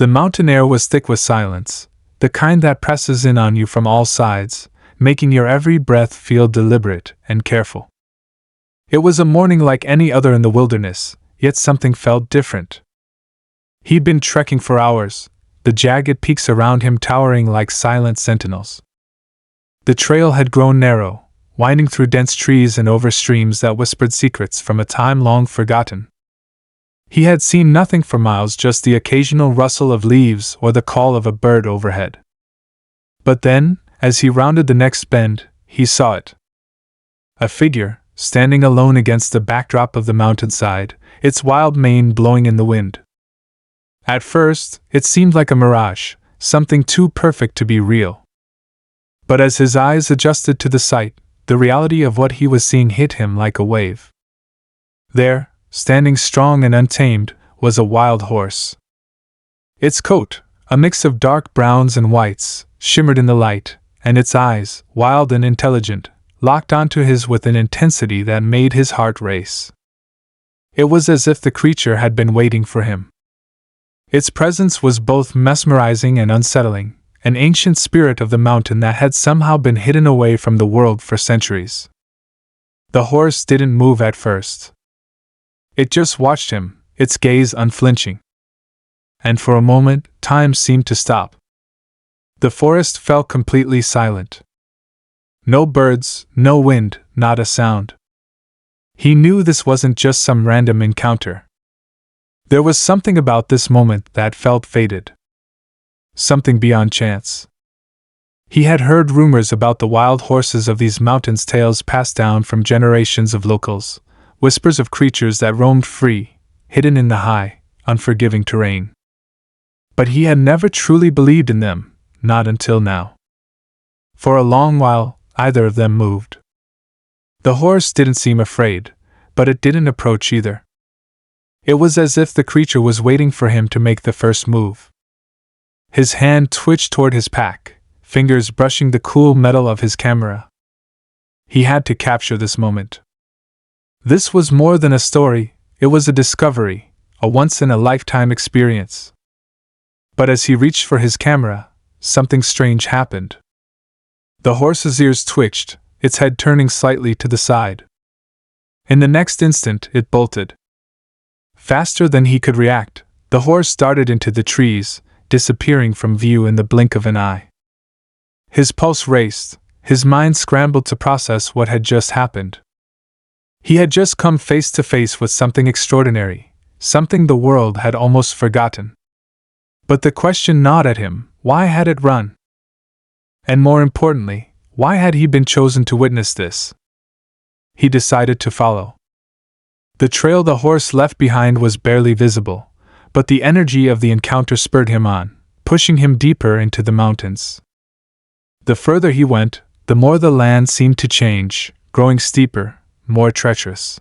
The mountain air was thick with silence, the kind that presses in on you from all sides, making your every breath feel deliberate and careful. It was a morning like any other in the wilderness, yet something felt different. He'd been trekking for hours, the jagged peaks around him towering like silent sentinels. The trail had grown narrow, winding through dense trees and over streams that whispered secrets from a time long forgotten. He had seen nothing for miles, just the occasional rustle of leaves or the call of a bird overhead. But then, as he rounded the next bend, he saw it. A figure, standing alone against the backdrop of the mountainside, its wild mane blowing in the wind. At first, it seemed like a mirage, something too perfect to be real. But as his eyes adjusted to the sight, the reality of what he was seeing hit him like a wave. There, standing strong and untamed, was a wild horse. Its coat, a mix of dark browns and whites, shimmered in the light, and its eyes, wild and intelligent, locked onto his with an intensity that made his heart race. It was as if the creature had been waiting for him. Its presence was both mesmerizing and unsettling, an ancient spirit of the mountain that had somehow been hidden away from the world for centuries. The horse didn't move at first. It just watched him, its gaze unflinching. And for a moment, time seemed to stop. The forest fell completely silent. No birds, no wind, not a sound. He knew this wasn't just some random encounter. There was something about this moment that felt fated. Something beyond chance. He had heard rumors about the wild horses of these mountains, tales passed down from generations of locals, whispers of creatures that roamed free, hidden in the high, unforgiving terrain. But he had never truly believed in them, not until now. For a long while, either of them moved. The horse didn't seem afraid, but it didn't approach either. It was as if the creature was waiting for him to make the first move. His hand twitched toward his pack, fingers brushing the cool metal of his camera. He had to capture this moment. This was more than a story, it was a discovery, a once-in-a-lifetime experience. But as he reached for his camera, something strange happened. The horse's ears twitched, its head turning slightly to the side. In the next instant, it bolted. Faster than he could react, the horse darted into the trees, disappearing from view in the blink of an eye. His pulse raced, his mind scrambled to process what had just happened. He had just come face to face with something extraordinary, something the world had almost forgotten. But the question gnawed at him: why had it run? And more importantly, why had he been chosen to witness this? He decided to follow. The trail the horse left behind was barely visible, but the energy of the encounter spurred him on, pushing him deeper into the mountains. The further he went, the more the land seemed to change, growing steeper, more treacherous.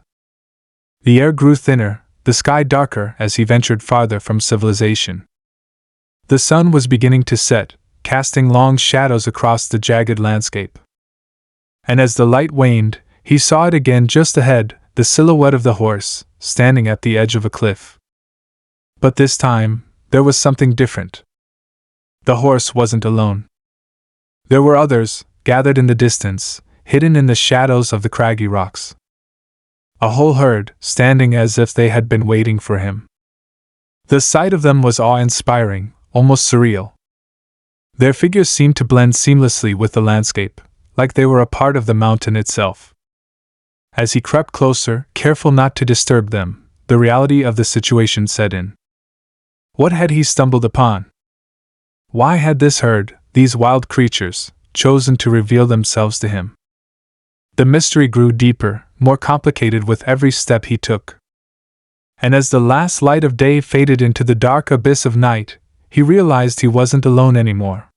The air grew thinner, the sky darker as he ventured farther from civilization. The sun was beginning to set, casting long shadows across the jagged landscape. And as the light waned, he saw it again just ahead, the silhouette of the horse, standing at the edge of a cliff. But this time, there was something different. The horse wasn't alone. There were others, gathered in the distance, hidden in the shadows of the craggy rocks. A whole herd, standing as if they had been waiting for him. The sight of them was awe-inspiring, almost surreal. Their figures seemed to blend seamlessly with the landscape, like they were a part of the mountain itself. As he crept closer, careful not to disturb them, the reality of the situation set in. What had he stumbled upon? Why had this herd, these wild creatures, chosen to reveal themselves to him? The mystery grew deeper, more complicated with every step he took. And as the last light of day faded into the dark abyss of night, he realized he wasn't alone anymore.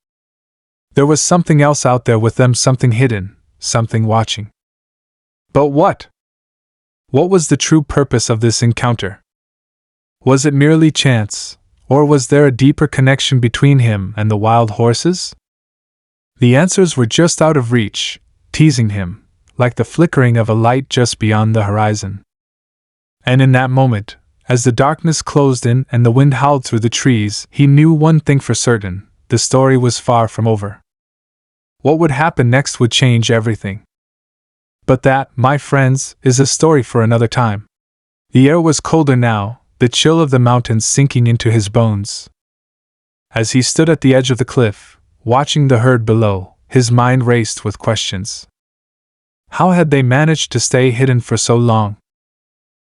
There was something else out there with them, something hidden, something watching. But what? What was the true purpose of this encounter? Was it merely chance, or was there a deeper connection between him and the wild horses? The answers were just out of reach, teasing him, like the flickering of a light just beyond the horizon. And in that moment, As the darkness closed in and the wind howled through the trees, he knew one thing for certain: the story was far from over. What would happen next would change everything. But that, my friends, is a story for another time. The air was colder now, the chill of the mountains sinking into his bones. As he stood at the edge of the cliff, watching the herd below, his mind raced with questions. How had they managed to stay hidden for so long?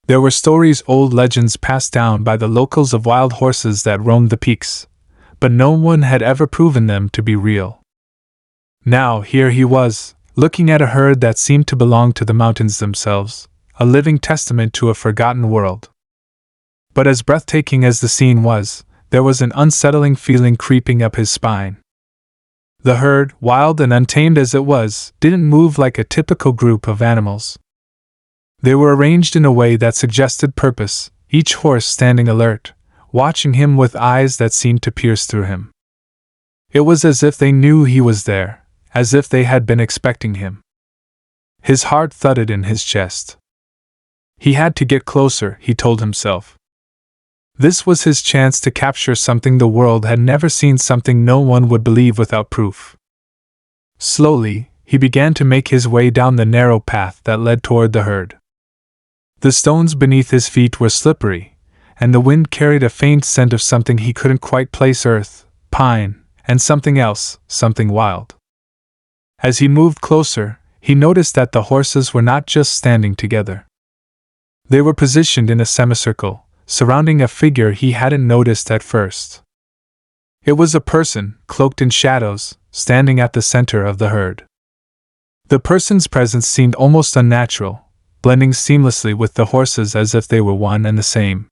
There were stories, old legends passed down by the locals of wild horses that roamed the peaks, but no one had ever proven them to be real. Now here he was, looking at a herd that seemed to belong to the mountains themselves, a living testament to a forgotten world. But as breathtaking as the scene was, there was an unsettling feeling creeping up his spine. The herd, wild and untamed as it was, didn't move like a typical group of animals. They were arranged in a way that suggested purpose, each horse standing alert, watching him with eyes that seemed to pierce through him. It was as if they knew he was there, as if they had been expecting him. His heart thudded in his chest. He had to get closer, he told himself. This was his chance to capture something the world had never seen, something no one would believe without proof. Slowly, he began to make his way down the narrow path that led toward the herd. The stones beneath his feet were slippery, and the wind carried a faint scent of something he couldn't quite place: earth, pine, and something else, something wild. As he moved closer, he noticed that the horses were not just standing together. They were positioned in a semicircle, surrounding a figure he hadn't noticed at first. It was a person, cloaked in shadows, standing at the center of the herd. The person's presence seemed almost unnatural, blending seamlessly with the horses as if they were one and the same.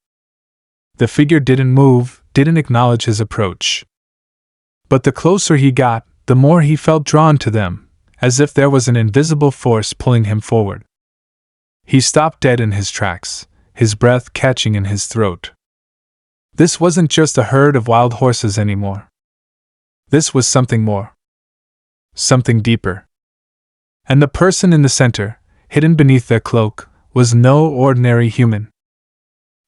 The figure didn't move, didn't acknowledge his approach. But the closer he got, the more he felt drawn to them, as if there was an invisible force pulling him forward. He stopped dead in his tracks, his breath catching in his throat. This wasn't just a herd of wild horses anymore. This was something more. Something deeper. And the person in the center, hidden beneath their cloak, was no ordinary human.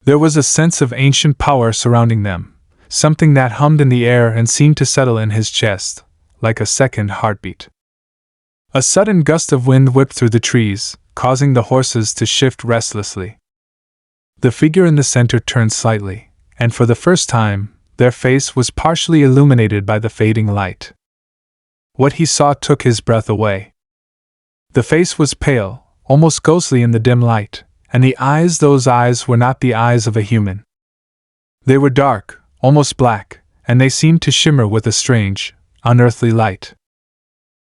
There was a sense of ancient power surrounding them, something that hummed in the air and seemed to settle in his chest, like a second heartbeat. A sudden gust of wind whipped through the trees, causing the horses to shift restlessly. The figure in the center turned slightly, and for the first time, their face was partially illuminated by the fading light. What he saw took his breath away. The face was pale, almost ghostly in the dim light, and the eyes, those eyes were not the eyes of a human. They were dark, almost black, and they seemed to shimmer with a strange, unearthly light.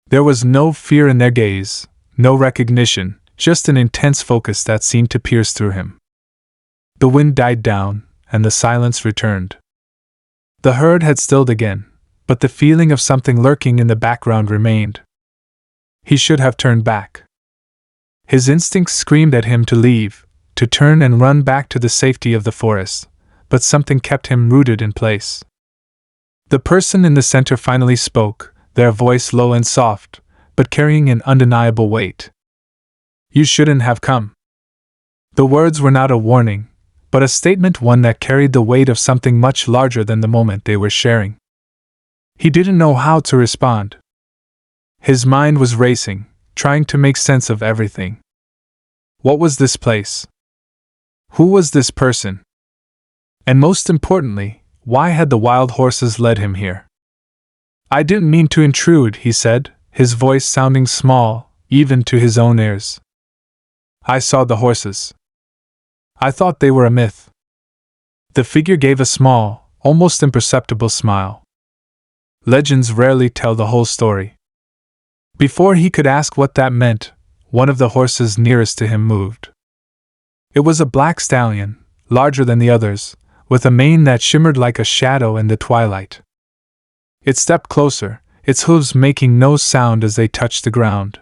There was no fear in their gaze, no recognition, just an intense focus that seemed to pierce through him. The wind died down, and the silence returned. The herd had stilled again, but the feeling of something lurking in the background remained. He should have turned back. His instincts screamed at him to leave, to turn and run back to the safety of the forest, but something kept him rooted in place. The person in the center finally spoke, their voice low and soft, but carrying an undeniable weight. "You shouldn't have come." The words were not a warning, but a statement, one that carried the weight of something much larger than the moment they were sharing. He didn't know how to respond. His mind was racing, trying to make sense of everything. What was this place? Who was this person? And most importantly, why had the wild horses led him here? "I didn't mean to intrude," he said, his voice sounding small, even to his own ears. "I saw the horses. I thought they were a myth." The figure gave a small, almost imperceptible smile. Legends rarely tell the whole story. Before he could ask what that meant, one of the horses nearest to him moved. It was a black stallion, larger than the others, with a mane that shimmered like a shadow in the twilight. It stepped closer, its hooves making no sound as they touched the ground.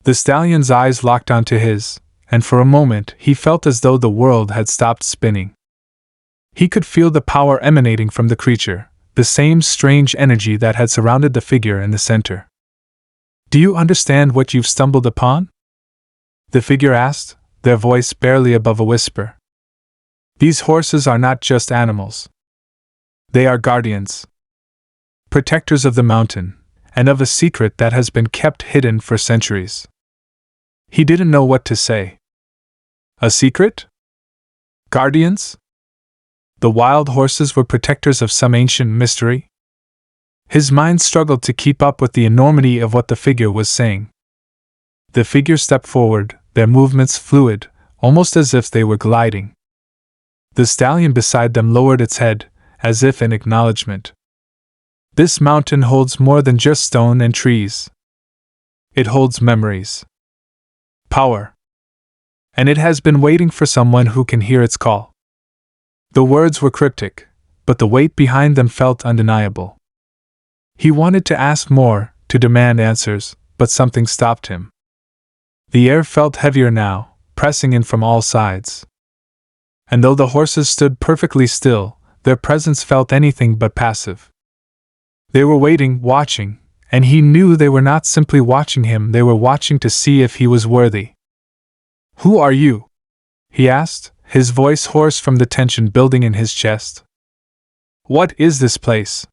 The stallion's eyes locked onto his, and for a moment he felt as though the world had stopped spinning. He could feel the power emanating from the creature, the same strange energy that had surrounded the figure in the center. "Do you understand what you've stumbled upon?" the figure asked, their voice barely above a whisper. These horses are not just animals. They are guardians, protectors of the mountain, and of a secret that has been kept hidden for centuries. He didn't know what to say. A secret? Guardians? The wild horses were protectors of some ancient mystery? His mind struggled to keep up with the enormity of what the figure was saying. The figure stepped forward, their movements fluid, almost as if they were gliding. The stallion beside them lowered its head, as if in acknowledgement. This mountain holds more than just stone and trees. It holds memories, power, and it has been waiting for someone who can hear its call. The words were cryptic, but the weight behind them felt undeniable. He wanted to ask more, to demand answers, but something stopped him. The air felt heavier now, pressing in from all sides. And though the horses stood perfectly still, their presence felt anything but passive. They were waiting, watching, and he knew they were not simply watching him, they were watching to see if he was worthy. "Who are you?" he asked, his voice hoarse from the tension building in his chest. "What is this place?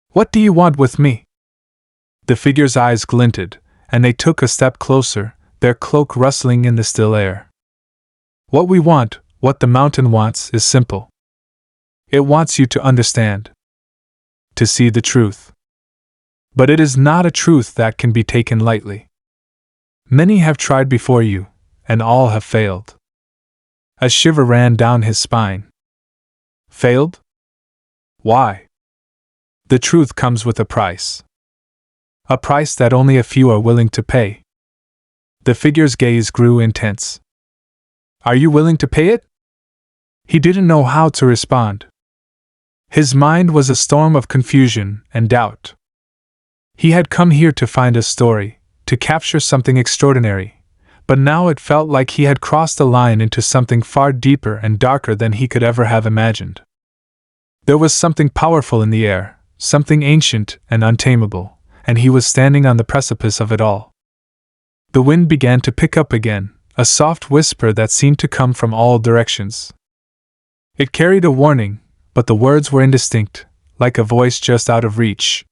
What do you want with me?" The figure's eyes glinted, and they took a step closer, their cloak rustling in the still air. "What we want, what the mountain wants, is simple. It wants you to understand, to see the truth. But it is not a truth that can be taken lightly. Many have tried before you, and all have failed." A shiver ran down his spine. Failed? Why? The truth comes with a price. A price that only a few are willing to pay. The figure's gaze grew intense. "Are you willing to pay it?" He didn't know how to respond. His mind was a storm of confusion and doubt. He had come here to find a story, to capture something extraordinary, but now it felt like he had crossed a line into something far deeper and darker than he could ever have imagined. There was something powerful in the air, something ancient and untamable, and he was standing on the precipice of it all. The wind began to pick up again, a soft whisper that seemed to come from all directions. It carried a warning, but the words were indistinct, like a voice just out of reach.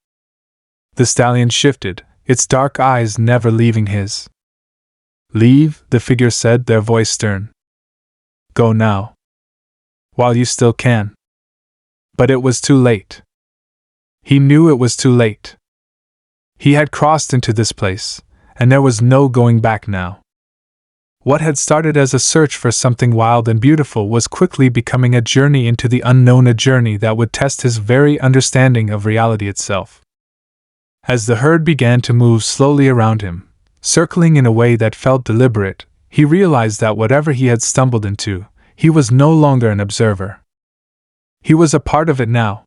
The stallion shifted, its dark eyes never leaving his. "Leave," the figure said, their voice stern. "Go now. While you still can." But it was too late. He knew it was too late. He had crossed into this place, and there was no going back now. What had started as a search for something wild and beautiful was quickly becoming a journey into the unknown, a journey that would test his very understanding of reality itself. As the herd began to move slowly around him, circling in a way that felt deliberate, he realized that whatever he had stumbled into, he was no longer an observer. He was a part of it now.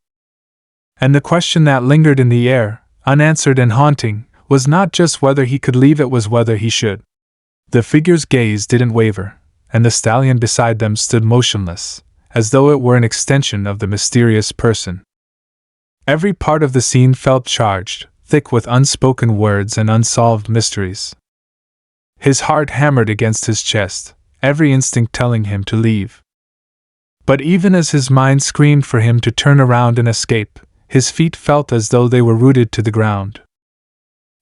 And the question that lingered in the air, unanswered and haunting, was not just whether he could leave, it was whether he should. The figure's gaze didn't waver, and the stallion beside them stood motionless, as though it were an extension of the mysterious person. Every part of the scene felt charged, thick with unspoken words and unsolved mysteries. His heart hammered against his chest, every instinct telling him to leave. But even as his mind screamed for him to turn around and escape, his feet felt as though they were rooted to the ground.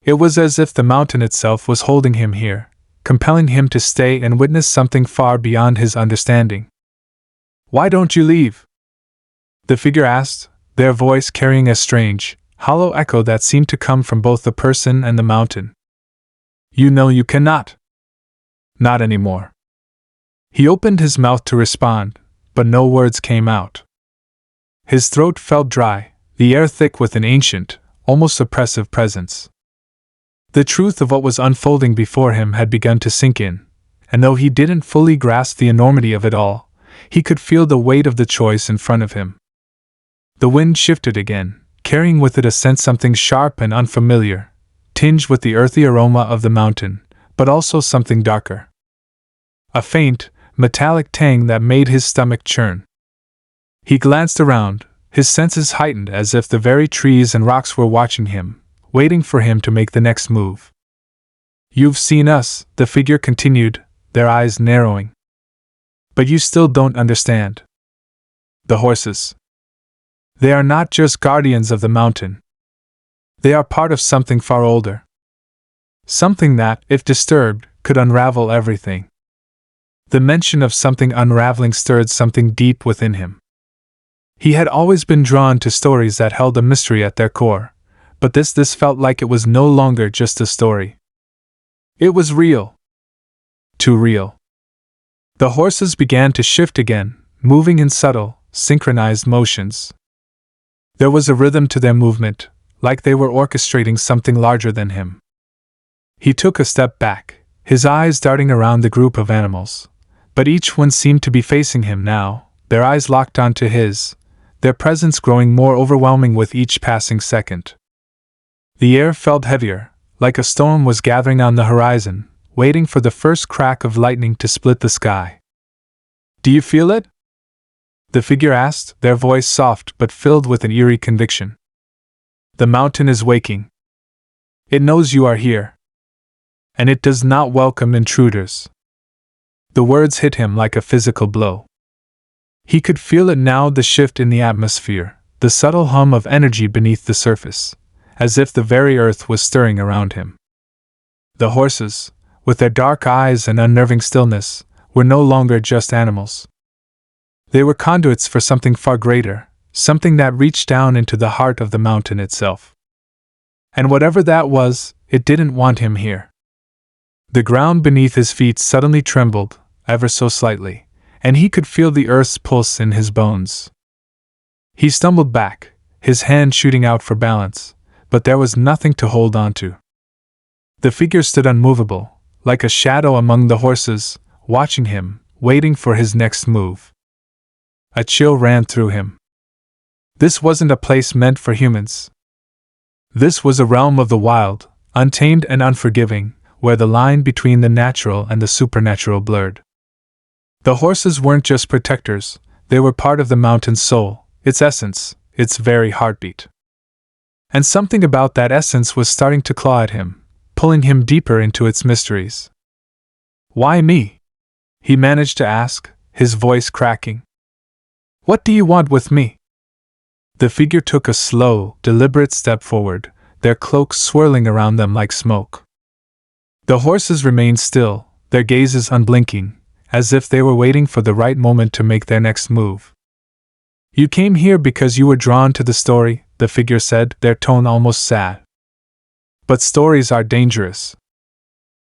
It was as if the mountain itself was holding him here, compelling him to stay and witness something far beyond his understanding. "Why don't you leave?" the figure asked, their voice carrying a strange, hollow echo that seemed to come from both the person and the mountain. "You know you cannot." "Not anymore." He opened his mouth to respond, but no words came out. His throat felt dry, the air thick with an ancient, almost oppressive presence. The truth of what was unfolding before him had begun to sink in, and though he didn't fully grasp the enormity of it all, he could feel the weight of the choice in front of him. The wind shifted again, carrying with it a scent, something sharp and unfamiliar, tinged with the earthy aroma of the mountain, but also something darker. A faint, metallic tang that made his stomach churn. He glanced around, his senses heightened as if the very trees and rocks were watching him, waiting for him to make the next move. "You've seen us," the figure continued, their eyes narrowing. But you still don't understand. The horses. They are not just guardians of the mountain. They are part of something far older. Something that, if disturbed, could unravel everything. The mention of something unraveling stirred something deep within him. He had always been drawn to stories that held a mystery at their core, but this felt like it was no longer just a story. It was real. Too real. The horses began to shift again, moving in subtle, synchronized motions. There was a rhythm to their movement, like they were orchestrating something larger than him. He took a step back, his eyes darting around the group of animals, but each one seemed to be facing him now, their eyes locked onto his, their presence growing more overwhelming with each passing second. The air felt heavier, like a storm was gathering on the horizon, waiting for the first crack of lightning to split the sky. "Do you feel it?" the figure asked, their voice soft but filled with an eerie conviction. "The mountain is waking. It knows you are here. And it does not welcome intruders." The words hit him like a physical blow. He could feel it now, the shift in the atmosphere, the subtle hum of energy beneath the surface, as if the very earth was stirring around him. The horses, with their dark eyes and unnerving stillness, were no longer just animals. They were conduits for something far greater, something that reached down into the heart of the mountain itself. And whatever that was, it didn't want him here. The ground beneath his feet suddenly trembled, ever so slightly, and he could feel the earth's pulse in his bones. He stumbled back, his hand shooting out for balance, but there was nothing to hold on to. The figure stood unmovable, like a shadow among the horses, watching him, waiting for his next move. A chill ran through him. This wasn't a place meant for humans. This was a realm of the wild, untamed and unforgiving, where the line between the natural and the supernatural blurred. The horses weren't just protectors, they were part of the mountain's soul, its essence, its very heartbeat. And something about that essence was starting to claw at him, pulling him deeper into its mysteries. "Why me?" he managed to ask, his voice cracking. "What do you want with me?" The figure took a slow, deliberate step forward, their cloaks swirling around them like smoke. The horses remained still, their gazes unblinking, as if they were waiting for the right moment to make their next move. "You came here because you were drawn to the story," the figure said, their tone almost sad. "But stories are dangerous.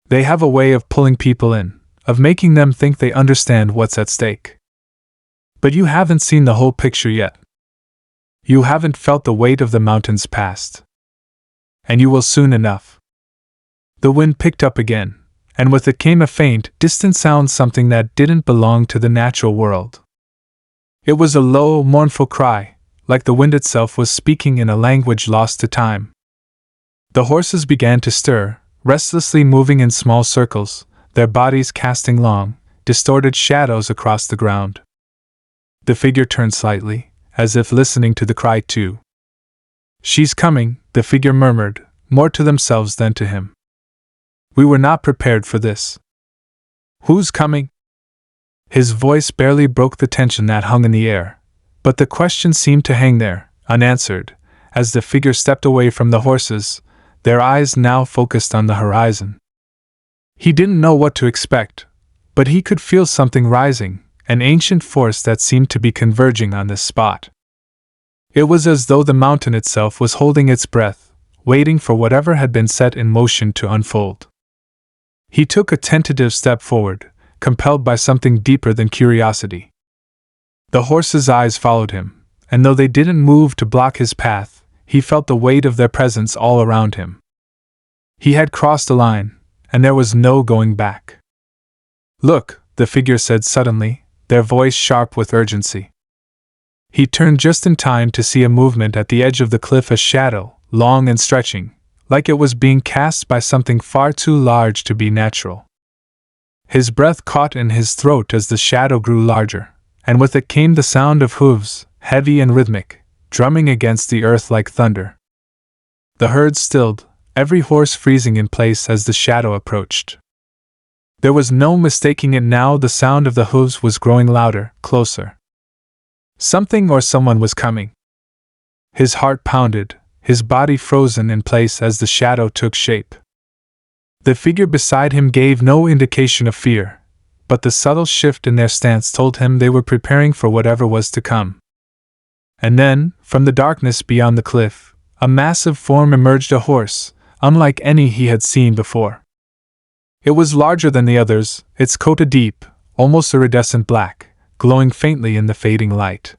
They have a way of pulling people in, of making them think they understand what's at stake. But you haven't seen the whole picture yet. You haven't felt the weight of the mountain's past. And you will soon enough." The wind picked up again, and with it came a faint, distant sound, something that didn't belong to the natural world. It was a low, mournful cry, like the wind itself was speaking in a language lost to time. The horses began to stir, restlessly moving in small circles, their bodies casting long, distorted shadows across the ground. The figure turned slightly, as if listening to the cry too. "She's coming," the figure murmured, more to themselves than to him. "We were not prepared for this." "Who's coming?" His voice barely broke the tension that hung in the air, but the question seemed to hang there, unanswered, as the figure stepped away from the horses, their eyes now focused on the horizon. He didn't know what to expect, but he could feel something rising, an ancient force that seemed to be converging on this spot. It was as though the mountain itself was holding its breath, waiting for whatever had been set in motion to unfold. He took a tentative step forward, compelled by something deeper than curiosity. The horses' eyes followed him, and though they didn't move to block his path, he felt the weight of their presence all around him. He had crossed a line, and there was no going back. "Look," the figure said suddenly, their voice sharp with urgency. He turned just in time to see a movement at the edge of the cliff, a shadow, long and stretching, like it was being cast by something far too large to be natural. His breath caught in his throat as the shadow grew larger, and with it came the sound of hooves, heavy and rhythmic, drumming against the earth like thunder. The herd stilled, every horse freezing in place as the shadow approached. There was no mistaking it now, the sound of the hooves was growing louder, closer. Something or someone was coming. His heart pounded, his body frozen in place as the shadow took shape. The figure beside him gave no indication of fear, but the subtle shift in their stance told him they were preparing for whatever was to come. And then, from the darkness beyond the cliff, a massive form emerged, a horse, unlike any he had seen before. It was larger than the others, its coat a deep, almost iridescent black, glowing faintly in the fading light.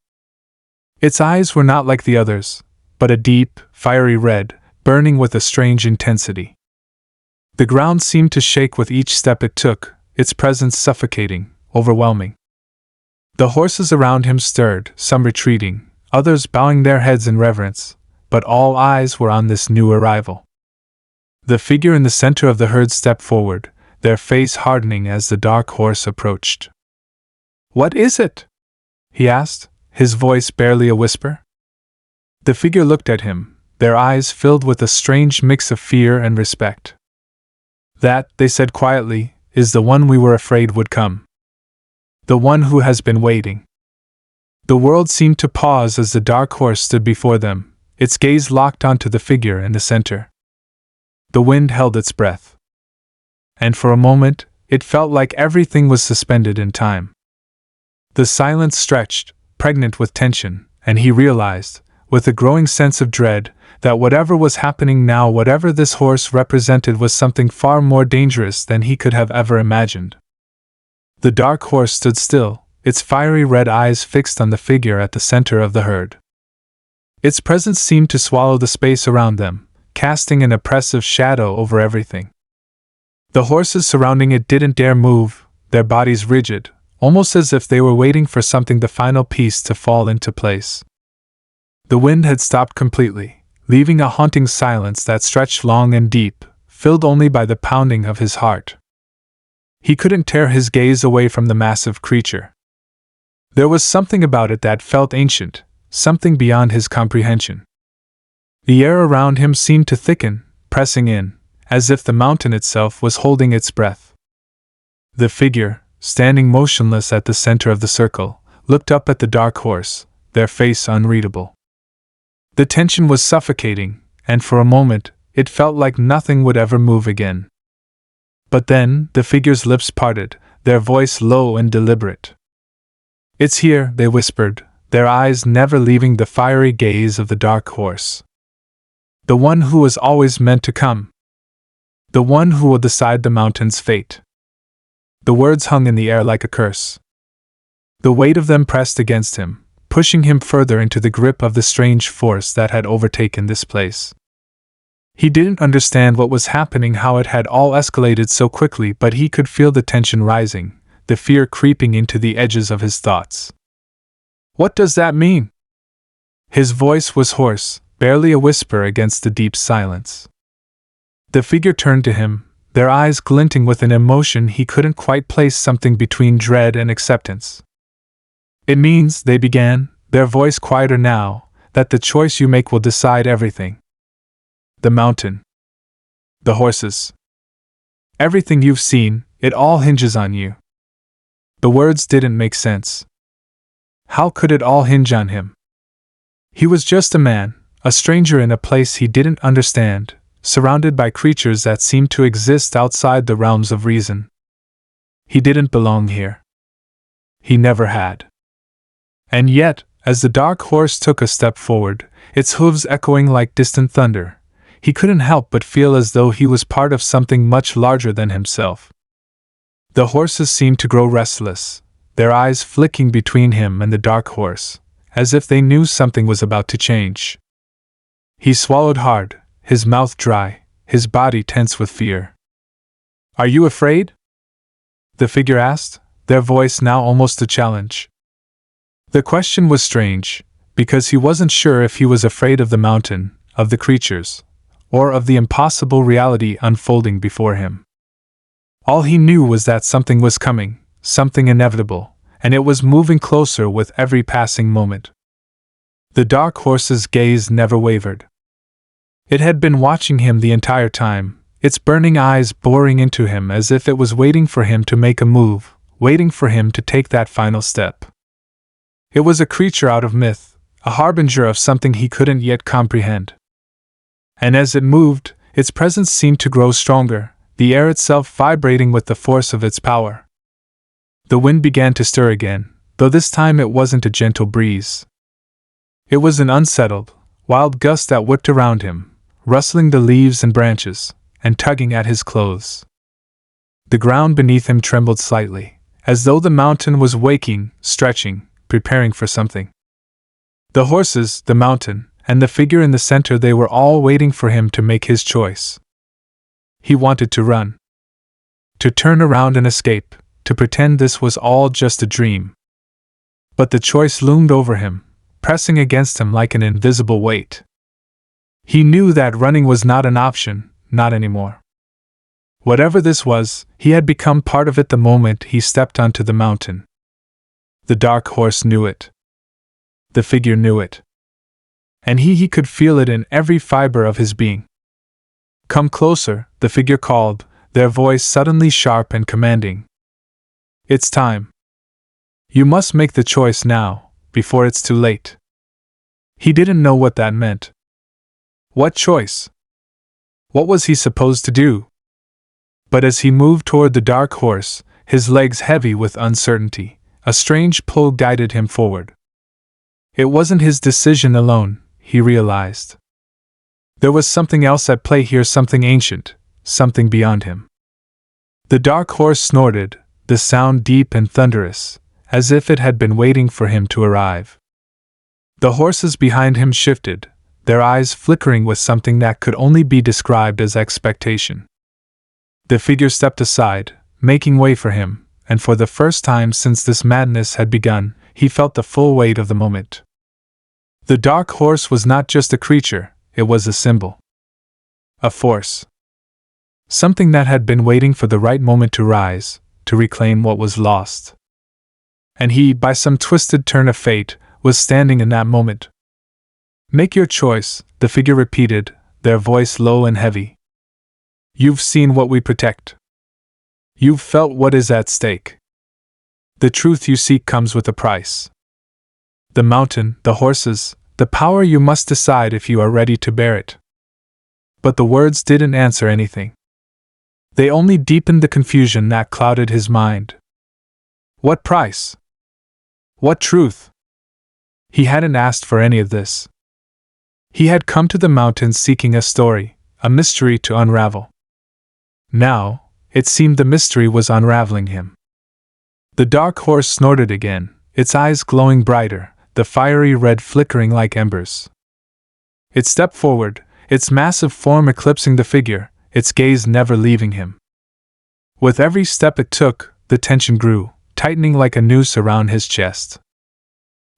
Its eyes were not like the others, but a deep, fiery red, burning with a strange intensity. The ground seemed to shake with each step it took, its presence suffocating, overwhelming. The horses around him stirred, some retreating, others bowing their heads in reverence, but all eyes were on this new arrival. The figure in the center of the herd stepped forward, their face hardening as the dark horse approached. "What is it?" he asked, his voice barely a whisper. The figure looked at him, their eyes filled with a strange mix of fear and respect. "That," they said quietly, "is the one we were afraid would come. The one who has been waiting." The world seemed to pause as the dark horse stood before them, its gaze locked onto the figure in the center. The wind held its breath. And for a moment, it felt like everything was suspended in time. The silence stretched, pregnant with tension, and he realized, with a growing sense of dread, that whatever was happening now, whatever this horse represented, was something far more dangerous than he could have ever imagined. The dark horse stood still, its fiery red eyes fixed on the figure at the center of the herd. Its presence seemed to swallow the space around them, casting an oppressive shadow over everything. The horses surrounding it didn't dare move, their bodies rigid, almost as if they were waiting for something, the final piece, to fall into place. The wind had stopped completely, leaving a haunting silence that stretched long and deep, filled only by the pounding of his heart. He couldn't tear his gaze away from the massive creature. There was something about it that felt ancient, something beyond his comprehension. The air around him seemed to thicken, pressing in, as if the mountain itself was holding its breath. The figure, standing motionless at the center of the circle, looked up at the dark horse, their face unreadable. The tension was suffocating, and for a moment, it felt like nothing would ever move again. But then, the figure's lips parted, their voice low and deliberate. "It's here," they whispered, their eyes never leaving the fiery gaze of the dark horse. "The one who was always meant to come. The one who will decide the mountain's fate." The words hung in the air like a curse. The weight of them pressed against him, pushing him further into the grip of the strange force that had overtaken this place. He didn't understand what was happening, how it had all escalated so quickly, but he could feel the tension rising, the fear creeping into the edges of his thoughts. "What does that mean?" His voice was hoarse, barely a whisper against the deep silence. The figure turned to him, their eyes glinting with an emotion he couldn't quite place, something between dread and acceptance. "It means," they began, their voice quieter now, "that the choice you make will decide everything. The mountain. The horses. Everything you've seen, it all hinges on you." The words didn't make sense. How could it all hinge on him? He was just a man, a stranger in a place he didn't understand, surrounded by creatures that seemed to exist outside the realms of reason. He didn't belong here. He never had. And yet, as the dark horse took a step forward, its hooves echoing like distant thunder, he couldn't help but feel as though he was part of something much larger than himself. The horses seemed to grow restless, their eyes flicking between him and the dark horse, as if they knew something was about to change. He swallowed hard, his mouth dry, his body tense with fear. "Are you afraid?" the figure asked, their voice now almost a challenge. The question was strange, because he wasn't sure if he was afraid of the mountain, of the creatures, or of the impossible reality unfolding before him. All he knew was that something was coming, something inevitable, and it was moving closer with every passing moment. The dark horse's gaze never wavered. It had been watching him the entire time, its burning eyes boring into him as if it was waiting for him to make a move, waiting for him to take that final step. It was a creature out of myth, a harbinger of something he couldn't yet comprehend. And as it moved, its presence seemed to grow stronger, the air itself vibrating with the force of its power. The wind began to stir again, though this time it wasn't a gentle breeze. It was an unsettled, wild gust that whipped around him, rustling the leaves and branches, and tugging at his clothes. The ground beneath him trembled slightly, as though the mountain was waking, stretching, preparing for something. The horses, the mountain, and the figure in the center, they were all waiting for him to make his choice. He wanted to run. To turn around and escape, to pretend this was all just a dream. But the choice loomed over him, pressing against him like an invisible weight. He knew that running was not an option, not anymore. Whatever this was, he had become part of it the moment he stepped onto the mountain. The dark horse knew it. The figure knew it. And he could feel it in every fiber of his being. "Come closer," the figure called, their voice suddenly sharp and commanding. "It's time. You must make the choice now, before it's too late." He didn't know what that meant. What choice? What was he supposed to do? But as he moved toward the dark horse, his legs heavy with uncertainty, a strange pull guided him forward. It wasn't his decision alone, he realized. There was something else at play here, something ancient, something beyond him. The dark horse snorted, the sound deep and thunderous, as if it had been waiting for him to arrive. The horses behind him shifted, their eyes flickering with something that could only be described as expectation. The figure stepped aside, making way for him, and for the first time since this madness had begun, he felt the full weight of the moment. The dark horse was not just a creature, it was a symbol. A force. Something that had been waiting for the right moment to rise, to reclaim what was lost. And he, by some twisted turn of fate, was standing in that moment. "Make your choice," the figure repeated, their voice low and heavy. "You've seen what we protect. You've felt what is at stake. The truth you seek comes with a price. The mountain, the horses, the power, you must decide if you are ready to bear it." But the words didn't answer anything. They only deepened the confusion that clouded his mind. What price? What truth? He hadn't asked for any of this. He had come to the mountain seeking a story, a mystery to unravel. Now, it seemed the mystery was unraveling him. The dark horse snorted again, its eyes glowing brighter, the fiery red flickering like embers. It stepped forward, its massive form eclipsing the figure, its gaze never leaving him. With every step it took, the tension grew, tightening like a noose around his chest.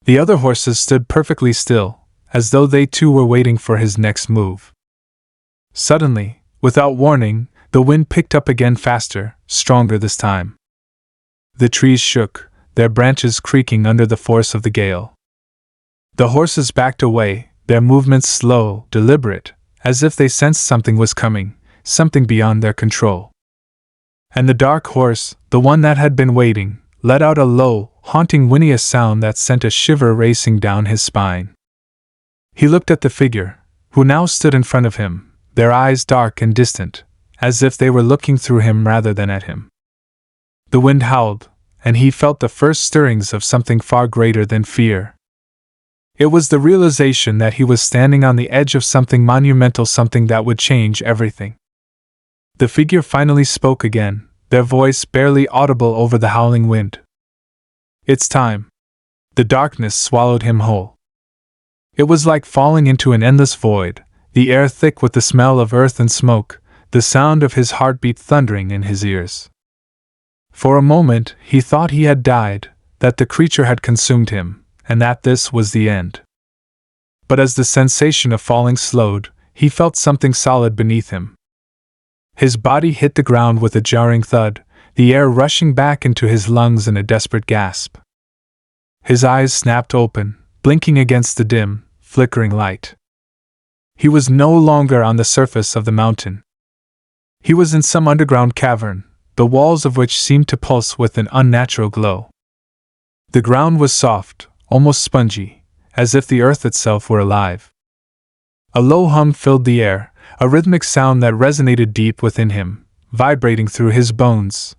The other horses stood perfectly still, as though they too were waiting for his next move. Suddenly, without warning, the wind picked up again, faster, stronger this time. The trees shook, their branches creaking under the force of the gale. The horses backed away, their movements slow, deliberate, as if they sensed something was coming, something beyond their control. And the dark horse, the one that had been waiting, let out a low, haunting whinny, sound that sent a shiver racing down his spine. He looked at the figure, who now stood in front of him, their eyes dark and distant, as if they were looking through him rather than at him. The wind howled, and he felt the first stirrings of something far greater than fear. It was the realization that he was standing on the edge of something monumental, something that would change everything. The figure finally spoke again, their voice barely audible over the howling wind. "It's time." The darkness swallowed him whole. It was like falling into an endless void, the air thick with the smell of earth and smoke, the sound of his heartbeat thundering in his ears. For a moment, he thought he had died, that the creature had consumed him, and that this was the end. But as the sensation of falling slowed, he felt something solid beneath him. His body hit the ground with a jarring thud, the air rushing back into his lungs in a desperate gasp. His eyes snapped open, blinking against the dim, flickering light. He was no longer on the surface of the mountain. He was in some underground cavern, the walls of which seemed to pulse with an unnatural glow. The ground was soft, almost spongy, as if the earth itself were alive. A low hum filled the air, a rhythmic sound that resonated deep within him, vibrating through his bones.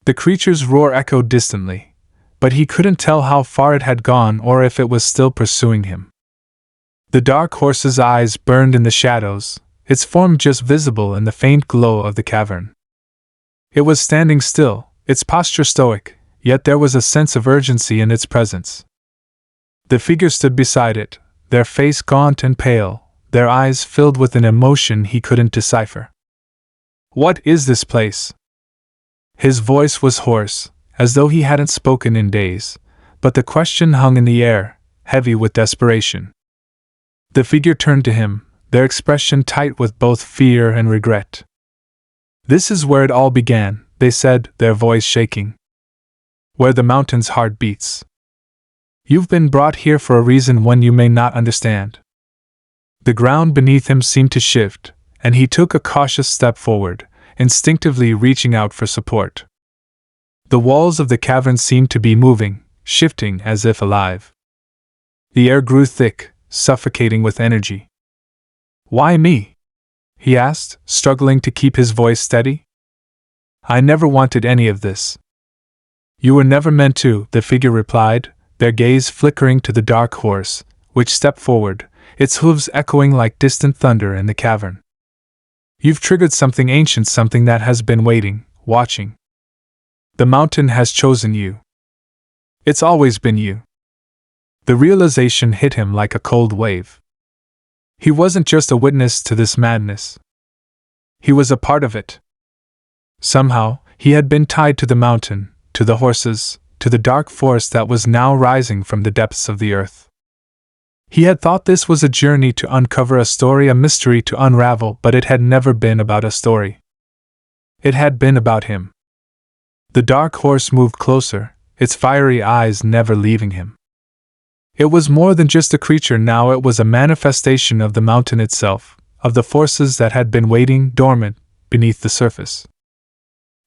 The creature's roar echoed distantly, but he couldn't tell how far it had gone or if it was still pursuing him. The dark horse's eyes burned in the shadows, its form just visible in the faint glow of the cavern. It was standing still, its posture stoic, yet there was a sense of urgency in its presence. The figure stood beside it, their face gaunt and pale, their eyes filled with an emotion he couldn't decipher. "What is this place?" His voice was hoarse, as though he hadn't spoken in days, but the question hung in the air, heavy with desperation. The figure turned to him, their expression tight with both fear and regret. "This is where it all began," they said, their voice shaking. "Where the mountain's heart beats. You've been brought here for a reason one you may not understand." The ground beneath him seemed to shift, and he took a cautious step forward, instinctively reaching out for support. The walls of the cavern seemed to be moving, shifting as if alive. The air grew thick, suffocating with energy. "Why me?" he asked, struggling to keep his voice steady. "I never wanted any of this." "You were never meant to," the figure replied, their gaze flickering to the dark horse, which stepped forward, its hooves echoing like distant thunder in the cavern. "You've triggered something ancient, something that has been waiting, watching. The mountain has chosen you. It's always been you." The realization hit him like a cold wave. He wasn't just a witness to this madness. He was a part of it. Somehow, he had been tied to the mountain, to the horses, to the dark force that was now rising from the depths of the earth. He had thought this was a journey to uncover a story, a mystery to unravel, but it had never been about a story. It had been about him. The dark horse moved closer, its fiery eyes never leaving him. It was more than just a creature now, it was a manifestation of the mountain itself, of the forces that had been waiting dormant beneath the surface.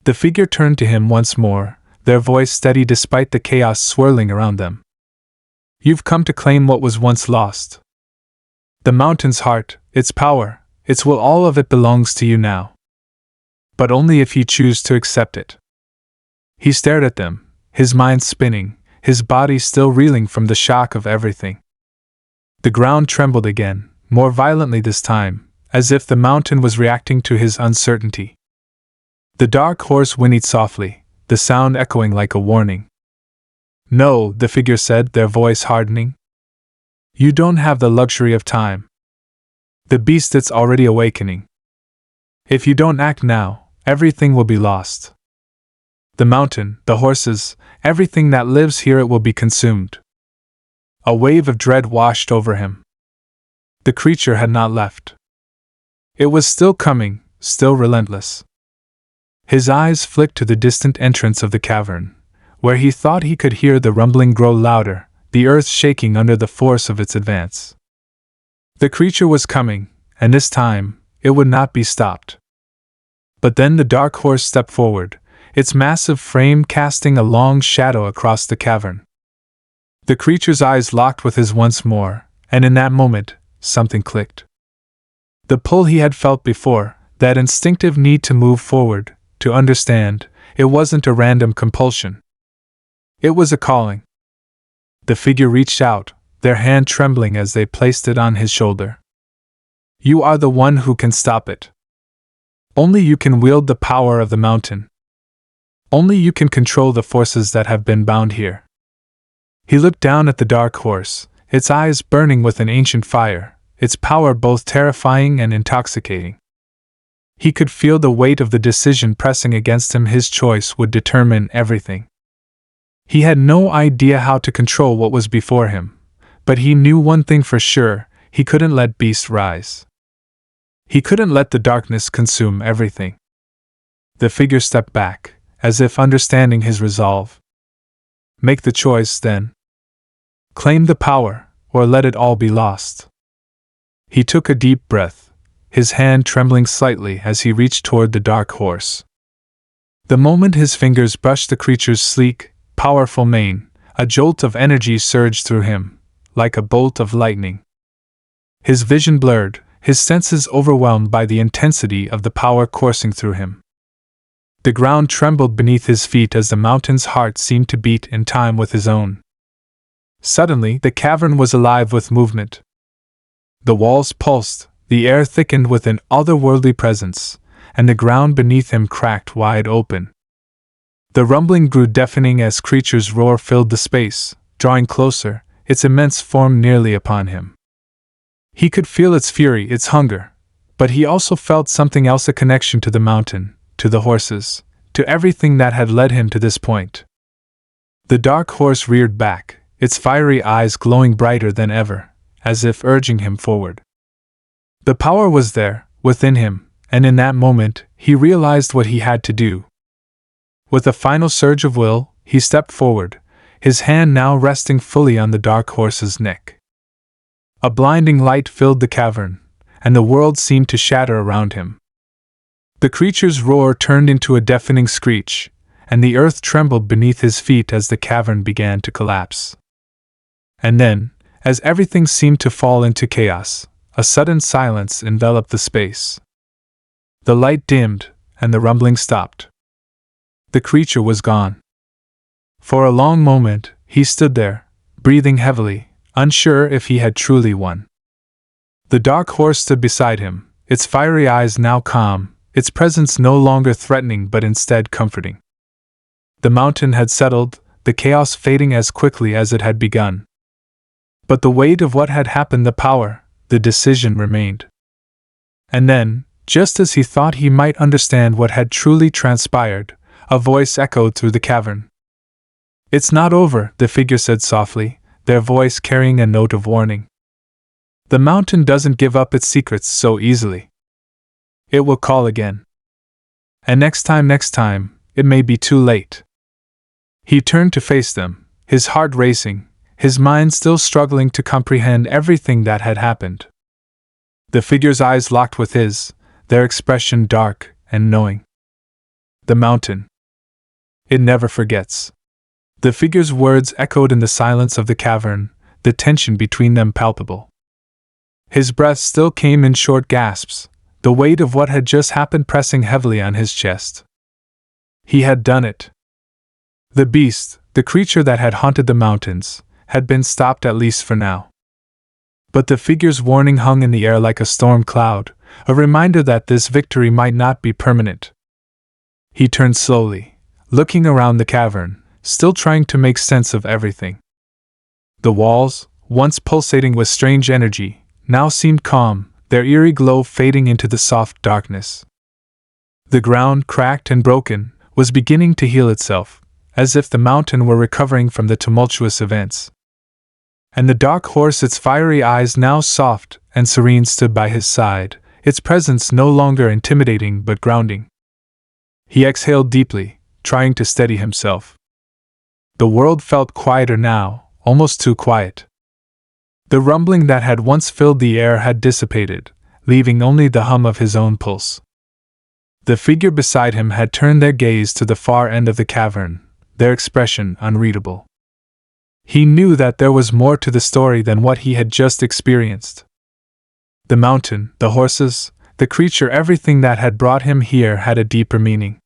The figure turned to him once more, their voice steady despite the chaos swirling around them. "You've come to claim what was once lost. The mountain's heart, its power, its will, all of it belongs to you now. But only if you choose to accept it." He stared at them, his mind spinning, his body still reeling from the shock of everything. The ground trembled again, more violently this time, as if the mountain was reacting to his uncertainty. The dark horse whinnied softly, the sound echoing like a warning. "No," the figure said, their voice hardening. "You don't have the luxury of time. The beast is already awakening. If you don't act now, everything will be lost. The mountain, the horses, everything that lives here, it will be consumed." A wave of dread washed over him. The creature had not left. It was still coming, still relentless. His eyes flicked to the distant entrance of the cavern, where he thought he could hear the rumbling grow louder, the earth shaking under the force of its advance. The creature was coming, and this time, it would not be stopped. But then the dark horse stepped forward, its massive frame casting a long shadow across the cavern. The creature's eyes locked with his once more, and in that moment, something clicked. The pull he had felt before, that instinctive need to move forward, to understand, it wasn't a random compulsion. It was a calling. The figure reached out, their hand trembling as they placed it on his shoulder. "You are the one who can stop it. Only you can wield the power of the mountain. Only you can control the forces that have been bound here." He looked down at the dark horse, its eyes burning with an ancient fire, its power both terrifying and intoxicating. He could feel the weight of the decision pressing against him. His choice would determine everything. He had no idea how to control what was before him, but he knew one thing for sure: he couldn't let beast rise. He couldn't let the darkness consume everything. The figure stepped back, as if understanding his resolve. "Make the choice, then. Claim the power, or let it all be lost." He took a deep breath, his hand trembling slightly as he reached toward the dark horse. The moment his fingers brushed the creature's sleek, powerful mane, a jolt of energy surged through him, like a bolt of lightning. His vision blurred, his senses overwhelmed by the intensity of the power coursing through him. The ground trembled beneath his feet as the mountain's heart seemed to beat in time with his own. Suddenly, the cavern was alive with movement. The walls pulsed, the air thickened with an otherworldly presence, and the ground beneath him cracked wide open. The rumbling grew deafening as creature's roar filled the space, drawing closer, its immense form nearly upon him. He could feel its fury, its hunger, but he also felt something else, a connection to the mountain, to the horses, to everything that had led him to this point. The dark horse reared back, its fiery eyes glowing brighter than ever, as if urging him forward. The power was there, within him, and in that moment, he realized what he had to do. With a final surge of will, he stepped forward, his hand now resting fully on the dark horse's neck. A blinding light filled the cavern, and the world seemed to shatter around him. The creature's roar turned into a deafening screech, and the earth trembled beneath his feet as the cavern began to collapse. And then, as everything seemed to fall into chaos, a sudden silence enveloped the space. The light dimmed, and the rumbling stopped. The creature was gone. For a long moment, he stood there, breathing heavily, unsure if he had truly won. The dark horse stood beside him, its fiery eyes now calm, its presence no longer threatening but instead comforting. The mountain had settled, the chaos fading as quickly as it had begun. But the weight of what had happened, the power, the decision remained. And then, just as he thought he might understand what had truly transpired, a voice echoed through the cavern. "It's not over," the figure said softly, their voice carrying a note of warning. "The mountain doesn't give up its secrets so easily. It will call again. And next time, it may be too late." He turned to face them, his heart racing, his mind still struggling to comprehend everything that had happened. The figure's eyes locked with his, their expression dark and knowing. "The mountain. It never forgets." The figure's words echoed in the silence of the cavern, the tension between them palpable. His breath still came in short gasps, the weight of what had just happened pressing heavily on his chest. He had done it. The beast, the creature that had haunted the mountains, had been stopped at least for now. But the figure's warning hung in the air like a storm cloud, a reminder that this victory might not be permanent. He turned slowly, looking around the cavern, still trying to make sense of everything. The walls, once pulsating with strange energy, now seemed calm, their eerie glow fading into the soft darkness. The ground, cracked and broken, was beginning to heal itself, as if the mountain were recovering from the tumultuous events. And the dark horse, its fiery eyes now soft and serene, stood by his side, its presence no longer intimidating but grounding. He exhaled deeply, trying to steady himself. The world felt quieter now, almost too quiet. The rumbling that had once filled the air had dissipated, leaving only the hum of his own pulse. The figure beside him had turned their gaze to the far end of the cavern, their expression unreadable. He knew that there was more to the story than what he had just experienced. The mountain, the horses, the creature, everything that had brought him here had a deeper meaning.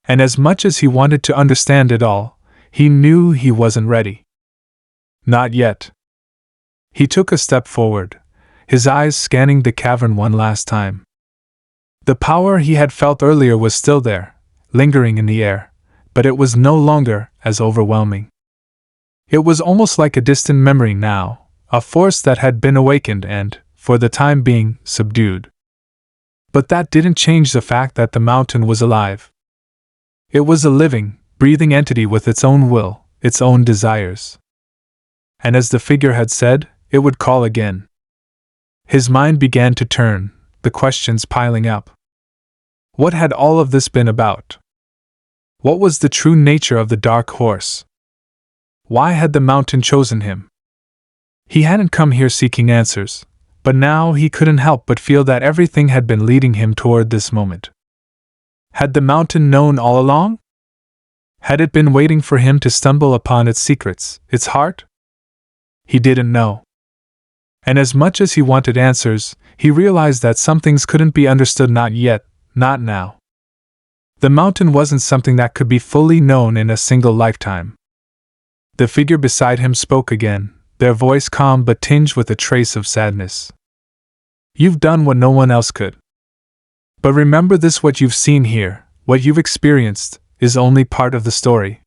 And as much as he wanted to understand it all, he knew he wasn't ready. Not yet. He took a step forward, his eyes scanning the cavern one last time. The power he had felt earlier was still there, lingering in the air, but it was no longer as overwhelming. It was almost like a distant memory now, a force that had been awakened and, for the time being, subdued. But that didn't change the fact that the mountain was alive. It was a living, breathing entity with its own will, its own desires. And as the figure had said, it would call again. His mind began to turn, the questions piling up. What had all of this been about? What was the true nature of the dark horse? Why had the mountain chosen him? He hadn't come here seeking answers, but now he couldn't help but feel that everything had been leading him toward this moment. Had the mountain known all along? Had it been waiting for him to stumble upon its secrets, its heart? He didn't know. And as much as he wanted answers, he realized that some things couldn't be understood, not yet, not now. The mountain wasn't something that could be fully known in a single lifetime. The figure beside him spoke again, their voice calm but tinged with a trace of sadness. You've done what no one else could. But remember this: what you've seen here, what you've experienced, is only part of the story.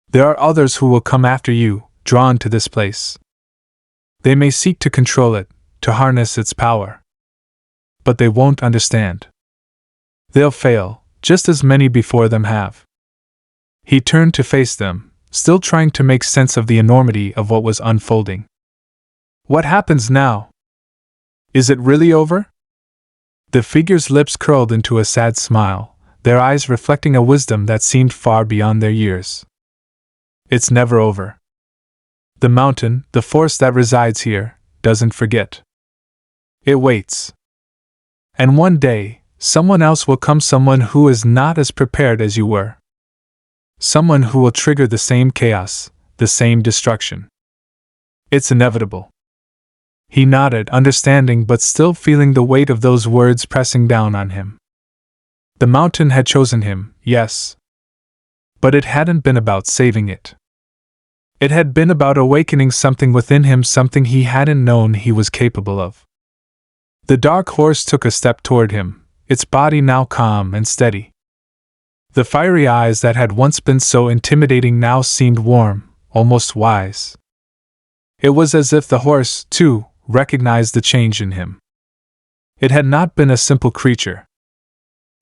There are others who will come after you, drawn to this place. They may seek to control it, to harness its power. But they won't understand. They'll fail, just as many before them have. He turned to face them, still trying to make sense of the enormity of what was unfolding. What happens now? Is it really over? The figure's lips curled into a sad smile, their eyes reflecting a wisdom that seemed far beyond their years. It's never over. The mountain, the force that resides here, doesn't forget. It waits. And one day, someone else will come, someone who is not as prepared as you were. Someone who will trigger the same chaos, the same destruction. It's inevitable. He nodded, understanding but still feeling the weight of those words pressing down on him. The mountain had chosen him, yes. But it hadn't been about saving it. It had been about awakening something within him, something he hadn't known he was capable of. The dark horse took a step toward him, its body now calm and steady. The fiery eyes that had once been so intimidating now seemed warm, almost wise. It was as if the horse, too, recognized the change in him. It had not been a simple creature.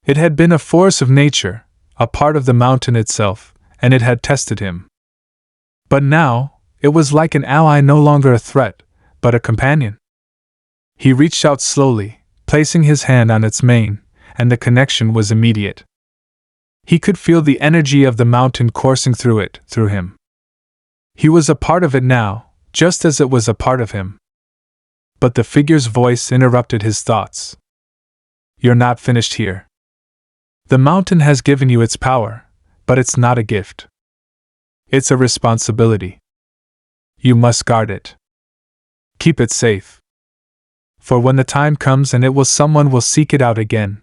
It had been a force of nature, a part of the mountain itself, and it had tested him. But now, it was like an ally, no longer a threat, but a companion. He reached out slowly, placing his hand on its mane, and the connection was immediate. He could feel the energy of the mountain coursing through it, through him. He was a part of it now, just as it was a part of him. But the figure's voice interrupted his thoughts. You're not finished here. The mountain has given you its power, but it's not a gift. It's a responsibility. You must guard it. Keep it safe. For when the time comes, and it will, someone will seek it out again.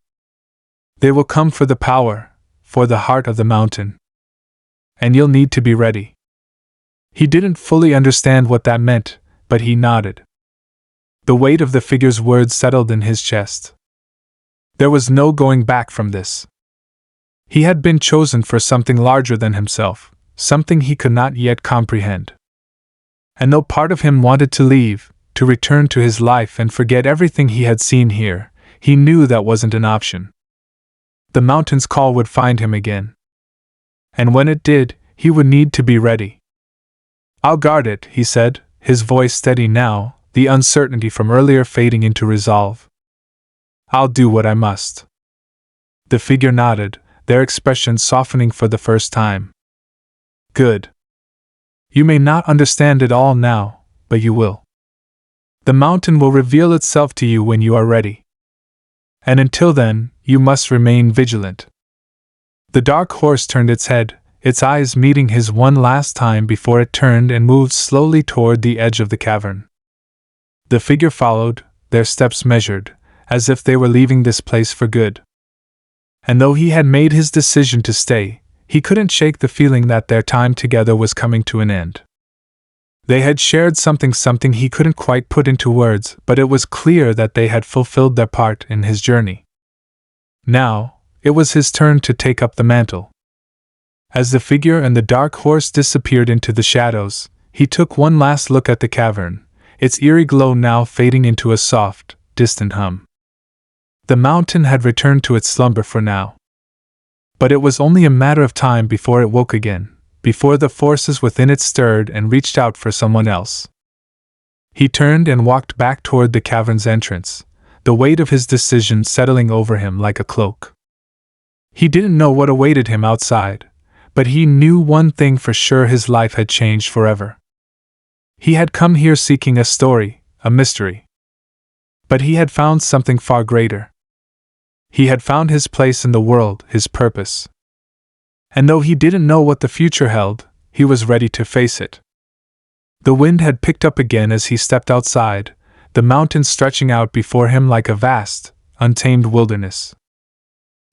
They will come for the power, for the heart of the mountain. And you'll need to be ready. He didn't fully understand what that meant, but he nodded. The weight of the figure's words settled in his chest. There was no going back from this. He had been chosen for something larger than himself, something he could not yet comprehend. And though part of him wanted to leave, to return to his life and forget everything he had seen here, he knew that wasn't an option. The mountain's call would find him again. And when it did, he would need to be ready. I'll guard it, he said, his voice steady now, the uncertainty from earlier fading into resolve. I'll do what I must. The figure nodded, their expression softening for the first time. Good. You may not understand it all now, but you will. The mountain will reveal itself to you when you are ready. And until then, you must remain vigilant. The dark horse turned its head, its eyes meeting his one last time before it turned and moved slowly toward the edge of the cavern. The figure followed, their steps measured, as if they were leaving this place for good. And though he had made his decision to stay, he couldn't shake the feeling that their time together was coming to an end. They had shared something he couldn't quite put into words, but it was clear that they had fulfilled their part in his journey. Now, it was his turn to take up the mantle. As the figure and the dark horse disappeared into the shadows, he took one last look at the cavern, its eerie glow now fading into a soft, distant hum. The mountain had returned to its slumber for now. But it was only a matter of time before it woke again, before the forces within it stirred and reached out for someone else. He turned and walked back toward the cavern's entrance, the weight of his decision settling over him like a cloak. He didn't know what awaited him outside, but he knew one thing for sure: his life had changed forever. He had come here seeking a story, a mystery. But he had found something far greater. He had found his place in the world, his purpose. And though he didn't know what the future held, he was ready to face it. The wind had picked up again as he stepped outside, the mountains stretching out before him like a vast, untamed wilderness.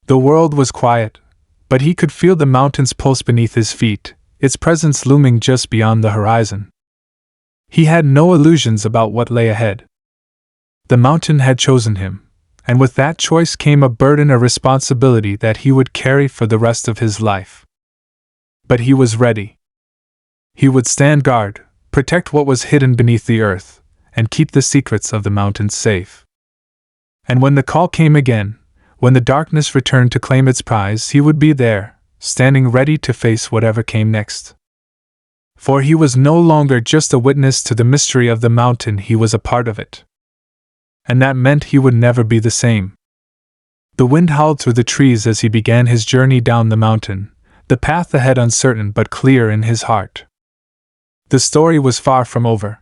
The world was quiet, but he could feel the mountains pulse beneath his feet, its presence looming just beyond the horizon. He had no illusions about what lay ahead. The mountain had chosen him, and with that choice came a burden, a responsibility that he would carry for the rest of his life. But he was ready. He would stand guard, protect what was hidden beneath the earth, and keep the secrets of the mountains safe. And when the call came again, when the darkness returned to claim its prize, he would be there, standing ready to face whatever came next. For he was no longer just a witness to the mystery of the mountain, he was a part of it. And that meant he would never be the same. The wind howled through the trees as he began his journey down the mountain, the path ahead uncertain but clear in his heart. The story was far from over.